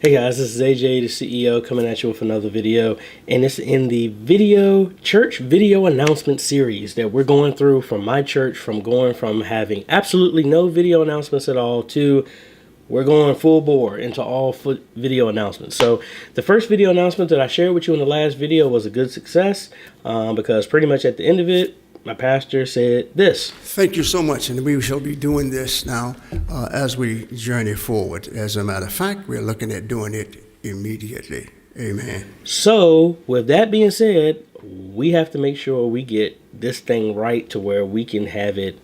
Hey guys, this is AJ, the CEO, coming at you with another video, and it's in the church video announcement series that we're going through from my church, from going from having absolutely no video announcements at all to we're going full bore into all video announcements. So the first video announcement that I shared with you in the last video was a good success because pretty much at the end of it, my pastor said this. Thank you so much, and we shall be doing this now as we journey forward. As a matter of fact, we're looking at doing it immediately. Amen. So with that being said, we have to make sure we get this thing right to where we can have it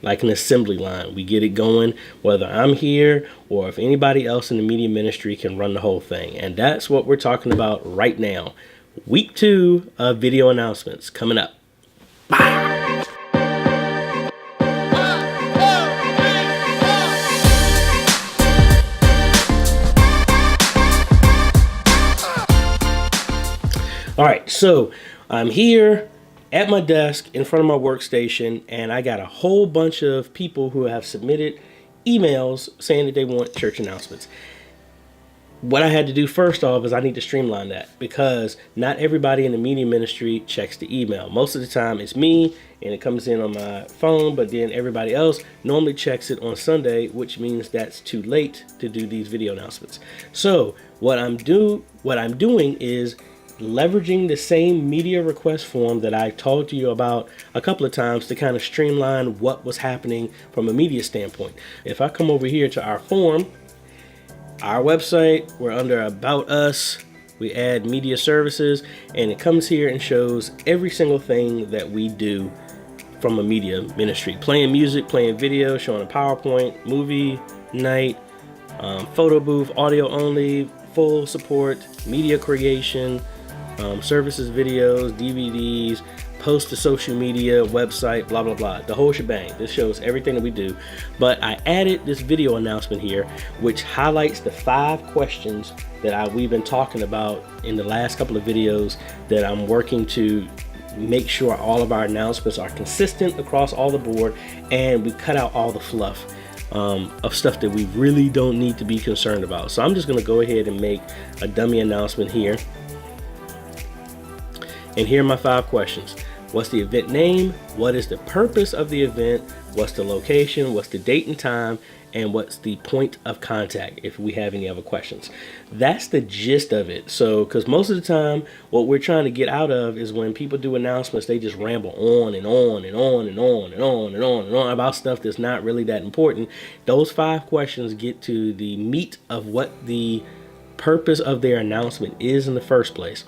like an assembly line. We get it going, whether I'm here or if anybody else in the media ministry can run the whole thing. And that's what we're talking about right now. Week 2 of video announcements coming up. Bye. All right, so I'm here at my desk in front of my workstation, and I got a whole bunch of people who have submitted emails saying that they want church announcements. What I had to do first off is I need to streamline that because not everybody in the media ministry checks the email. Most of the time it's me and it comes in on my phone, but then everybody else normally checks it on Sunday, which means that's too late to do these video announcements. So what I'm doing is leveraging the same media request form that I talked to you about a couple of times to kind of streamline what was happening from a media standpoint. If I come over here to our form, our website, we're under About Us, we add media services, and it comes here and shows every single thing that we do from a media ministry. Playing music, playing video, showing a PowerPoint, movie night, photo booth, audio only, full support, media creation, services, videos, DVDs, post to social media, website, blah, blah, blah. The whole shebang. This shows everything that we do. But I added this video announcement here, which highlights the 5 questions that we've been talking about in the last couple of videos that I'm working to make sure all of our announcements are consistent across all the board, and we cut out all the fluff of stuff that we really don't need to be concerned about. So I'm just going to go ahead and make a dummy announcement here. And here are my 5 questions. What's the event name? What is the purpose of the event? What's the location? What's the date and time? And what's the point of contact if we have any other questions? That's the gist of it. So, because most of the time, what we're trying to get out of is when people do announcements, they just ramble on and on and on and on and on and on and on about stuff that's not really that important. Those 5 questions get to the meat of what the purpose of their announcement is in the first place.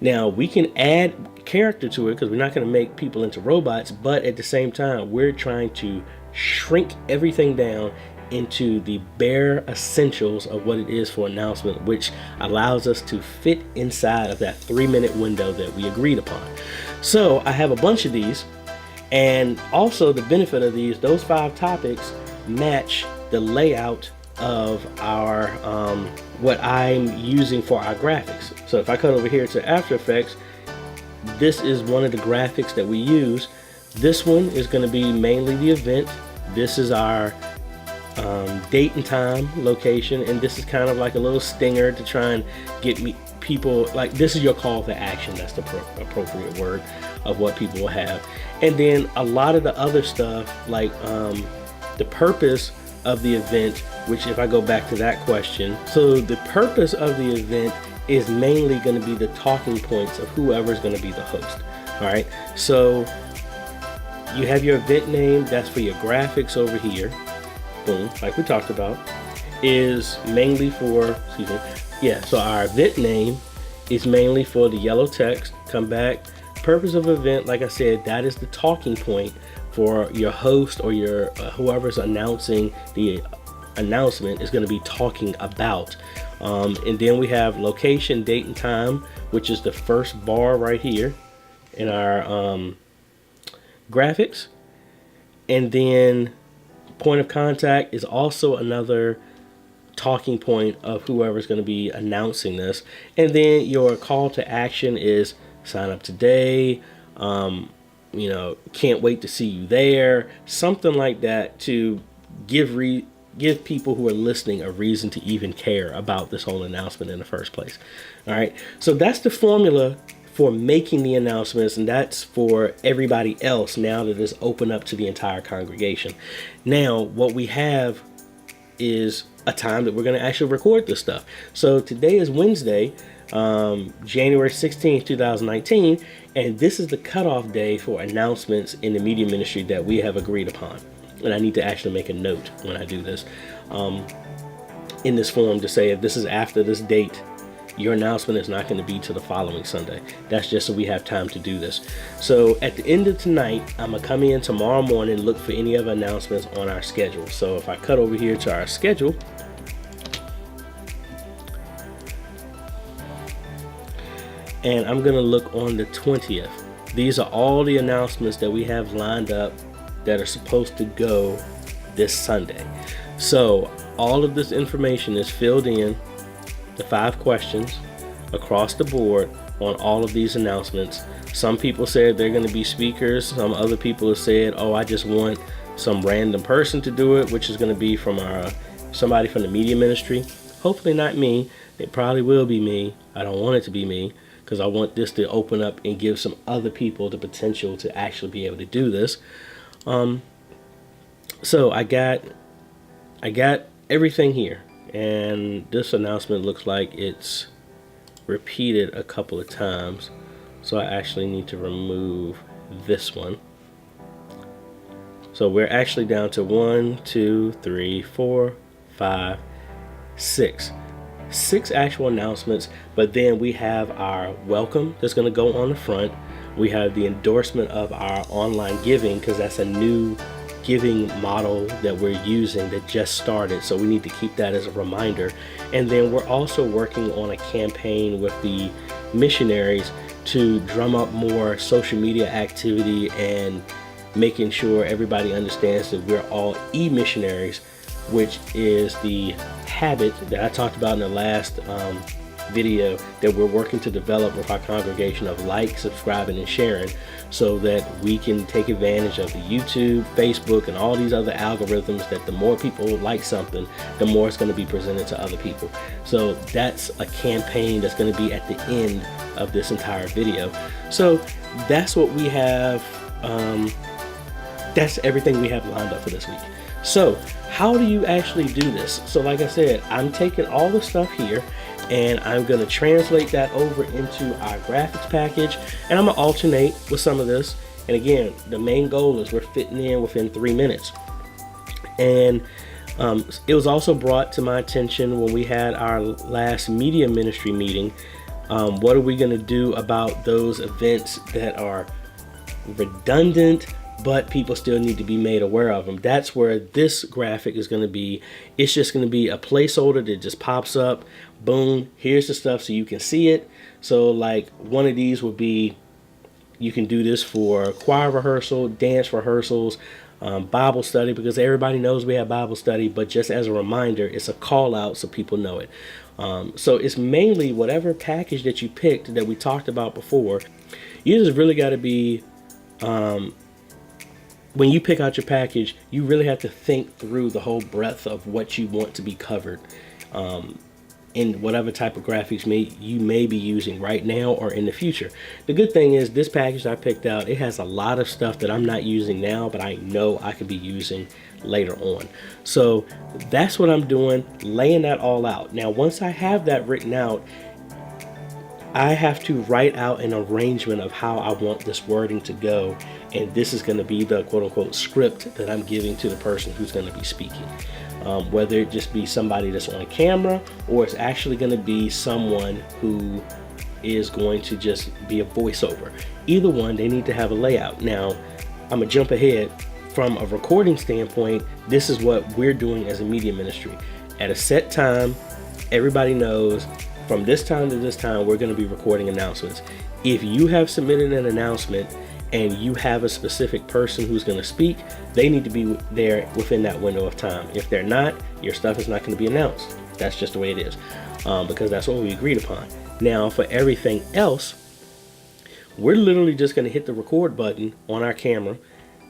Now, we can add character to it because we're not going to make people into robots, but at the same time, we're trying to shrink everything down into the bare essentials of what it is for announcement, which allows us to fit inside of that 3-minute window that we agreed upon. So I have a bunch of these, and also the benefit of these, those 5 topics match the layout of our what I'm using for our graphics. So if I come over here to After Effects, this is one of the graphics that we use. This one is going to be mainly the event. This is our date and time, location, and this is kind of like a little stinger to try and get people, like, this is your call to action. That's the appropriate word of what people will have. And then a lot of the other stuff, like the purpose of the event, which if I go back to that question, so the purpose of the event is mainly going to be the talking points of whoever is going to be the host. All right, so you have your event name, that's for your graphics over here. Boom, like we talked about, is mainly for, so our event name is mainly for the yellow text. Come back, purpose of event, like I said, that is the talking point for your host or your whoever's announcing the announcement is going to be talking about. And then we have location, date, and time, which is the first bar right here in our graphics. And then point of contact is also another talking point of whoever's going to be announcing this. And then your call to action is sign up today, can't wait to see you there, something like that, to give give people who are listening a reason to even care about this whole announcement in the first place. All right. So that's the formula for making the announcements, and that's for everybody else now that it's open up to the entire congregation. Now, what we have is a time that we're going to actually record this stuff. So today is Wednesday, January 16th, 2019, and this is the cutoff day for announcements in the media ministry that we have agreed upon. And I need to actually make a note when I do this in this form to say if this is after this date, your announcement is not going to be to the following Sunday. That's just so we have time to do this. So at the end of tonight, I'm going to come in tomorrow morning and look for any other announcements on our schedule. So if I cut over here to our schedule, and I'm going to look on the 20th. These are all the announcements that we have lined up that are supposed to go this Sunday. So all of this information is filled in, the 5 questions across the board on all of these announcements. Some people said they're going to be speakers. Some other people have said, oh, I just want some random person to do it, which is going to be from somebody from the media ministry. Hopefully not me. It probably will be me. I don't want it to be me, because I want this to open up and give some other people the potential to actually be able to do this. So I got everything here, and this announcement looks like it's repeated a couple of times. So I actually need to remove this one. So we're actually down to 1, 2, 3, 4, 5, 6. 6 actual announcements, but then we have our welcome that's going to go on the front. We have the endorsement of our online giving, because that's a new giving model that we're using that just started, so we need to keep that as a reminder. And then we're also working on a campaign with the missionaries to drum up more social media activity and making sure everybody understands that we're all e-missionaries, which is the habit that I talked about in the last video that we're working to develop with our congregation of subscribing, and sharing, so that we can take advantage of the YouTube, Facebook, and all these other algorithms that the more people like something, the more it's going to be presented to other people. So that's a campaign that's going to be at the end of this entire video. So that's what we have. That's everything we have lined up for this week. So how do you actually do this? So like I said, I'm taking all the stuff here and I'm going to translate that over into our graphics package, and I'm going to alternate with some of this. And again, the main goal is we're fitting in within 3 minutes. And it was also brought to my attention when we had our last media ministry meeting. What are we going to do about those events that are redundant, but people still need to be made aware of them? That's where this graphic is going to be. It's just going to be a placeholder that just pops up. Boom, here's the stuff so you can see it. So like one of these would be, you can do this for choir rehearsal, dance rehearsals, Bible study, because everybody knows we have Bible study, but just as a reminder, it's a call out so people know it. So it's mainly whatever package that you picked that we talked about before. You just really got to be, when you pick out your package, you really have to think through the whole breadth of what you want to be covered in whatever type of graphics you may be using right now or in the future. The good thing is this package I picked out, it has a lot of stuff that I'm not using now, but I know I could be using later on. So that's what I'm doing, laying that all out. Now, once I have that written out, I have to write out an arrangement of how I want this wording to go. And this is going to be the quote unquote script that I'm giving to the person who's going to be speaking. Whether it just be somebody that's on camera, or it's actually going to be someone who is going to just be a voiceover. Either one, they need to have a layout. Now, I'm going to jump ahead. From a recording standpoint, this is what we're doing as a media ministry. At a set time, everybody knows from this time to this time, we're going to be recording announcements. If you have submitted an announcement and you have a specific person who's going to speak, they need to be there within that window of time. If they're not, your stuff is not going to be announced. That's just the way it is, because that's what we agreed upon. Now, for everything else, we're literally just going to hit the record button on our camera,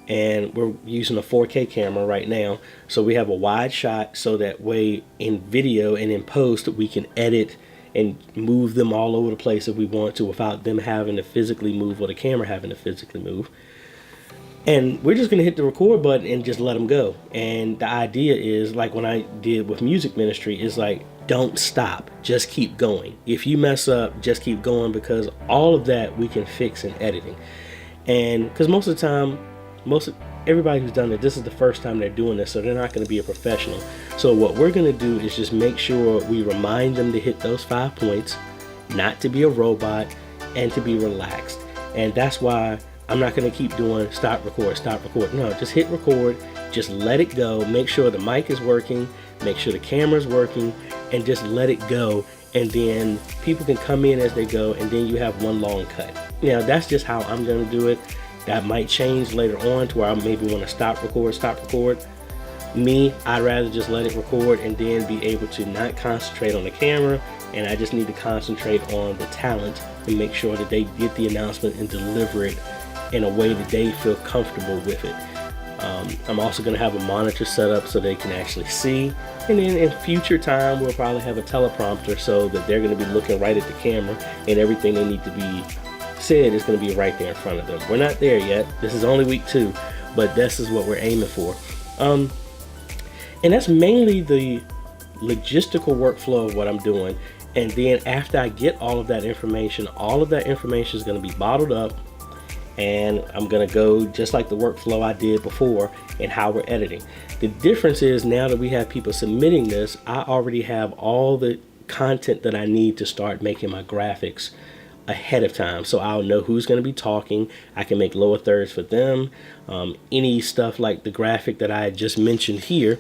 and we're using a 4K camera right now. So we have a wide shot, so that way in video and in post we can edit and move them all over the place if we want to, without them having to physically move or the camera having to physically move. And we're just gonna hit the record button and just let them go. And the idea is, like when I did with music ministry, is like, don't stop, just keep going. If you mess up, just keep going, because all of that we can fix in editing. And because most of the time, everybody who's done it, this is the first time they're doing this, so they're not going to be a professional. So what we're going to do is just make sure we remind them to hit those 5 points, not to be a robot, and to be relaxed. And that's why I'm not going to keep doing stop record. No, just hit record, just let it go, make sure the mic is working, make sure the camera's working, and just let it go. And then people can come in as they go, and then you have one long cut. Now, that's just how I'm going to do it. That might change later on to where I maybe want to stop record. Me, I'd rather just let it record and then be able to not concentrate on the camera, and I just need to concentrate on the talent and make sure that they get the announcement and deliver it in a way that they feel comfortable with it. I'm also going to have a monitor set up so they can actually see, and then in future time we'll probably have a teleprompter so that they're going to be looking right at the camera, and everything they need to be said is going to be right there in front of them. We're not there yet. This is only week 2, but this is what we're aiming for. And that's mainly the logistical workflow of what I'm doing. And then after I get all of that information is going to be bottled up, and I'm going to go just like the workflow I did before and how we're editing. The difference is, now that we have people submitting this, I already have all the content that I need to start making my graphics ahead of time. So I'll know who's going to be talking. I can make lower thirds for them. Any stuff like the graphic that I just mentioned here,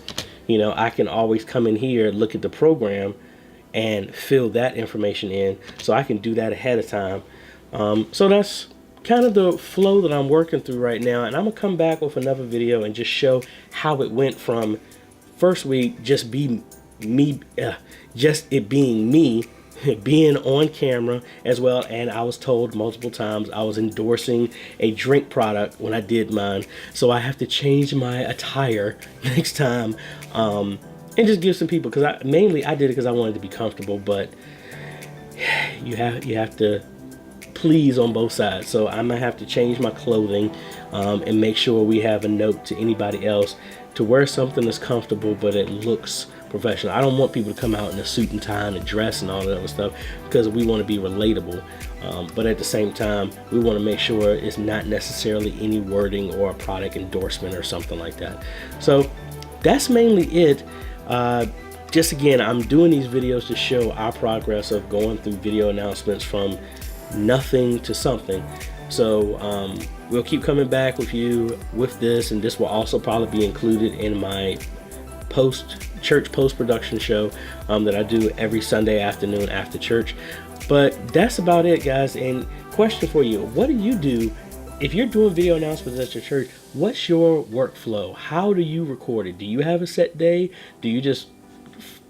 I can always come in here, look at the program, and fill that information in. So I can do that ahead of time. So that's kind of the flow that I'm working through right now. And I'm going to come back with another video and just show how it went from first week, just it being me, being on camera as well. And I was told multiple times I was endorsing a drink product when I did mine, so I have to change my attire next time, and just give some people, because I did it because I wanted to be comfortable, but you have to please on both sides. So I'm gonna have to change my clothing, and make sure we have a note to anybody else to wear something that's comfortable but it looks professional. I don't want people to come out in a suit and tie and a dress and all that other stuff, because we want to be relatable, but at the same time we want to make sure it's not necessarily any wording or a product endorsement or something like that. So that's mainly it. Just again, I'm doing these videos to show our progress of going through video announcements from nothing to something. So we'll keep coming back with you with this, and this will also probably be included in my church post-production show that I do every Sunday afternoon after church. But that's about it, guys. And question for you: what do you do if you're doing video announcements at your church? What's your workflow? How do you record it? Do you have a set day? Do you just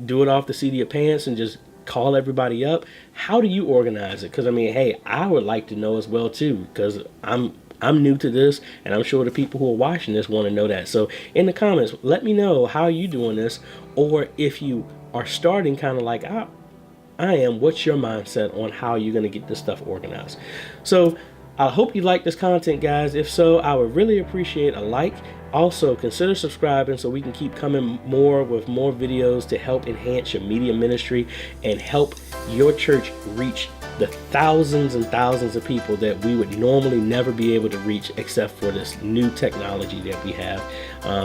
do it off the seat of your pants and just call everybody up? How do you organize it? Because hey, I would like to know as well too, because I'm new to this, and I'm sure the people who are watching this want to know that. So in the comments, let me know how you doing this, or if you are starting kind of like I am, what's your mindset on how you're going to get this stuff organized? So I hope you like this content, guys. If so, I would really appreciate a like. Also, consider subscribing so we can keep coming with more videos to help enhance your media ministry and help your church reach the thousands and thousands of people that we would normally never be able to reach, except for this new technology that we have,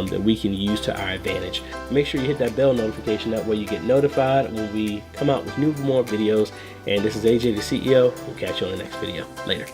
that we can use to our advantage. Make sure you hit that bell notification, that way you get notified when we come out with more videos. And this is AJ the CEO. We'll catch you on the next video. Later.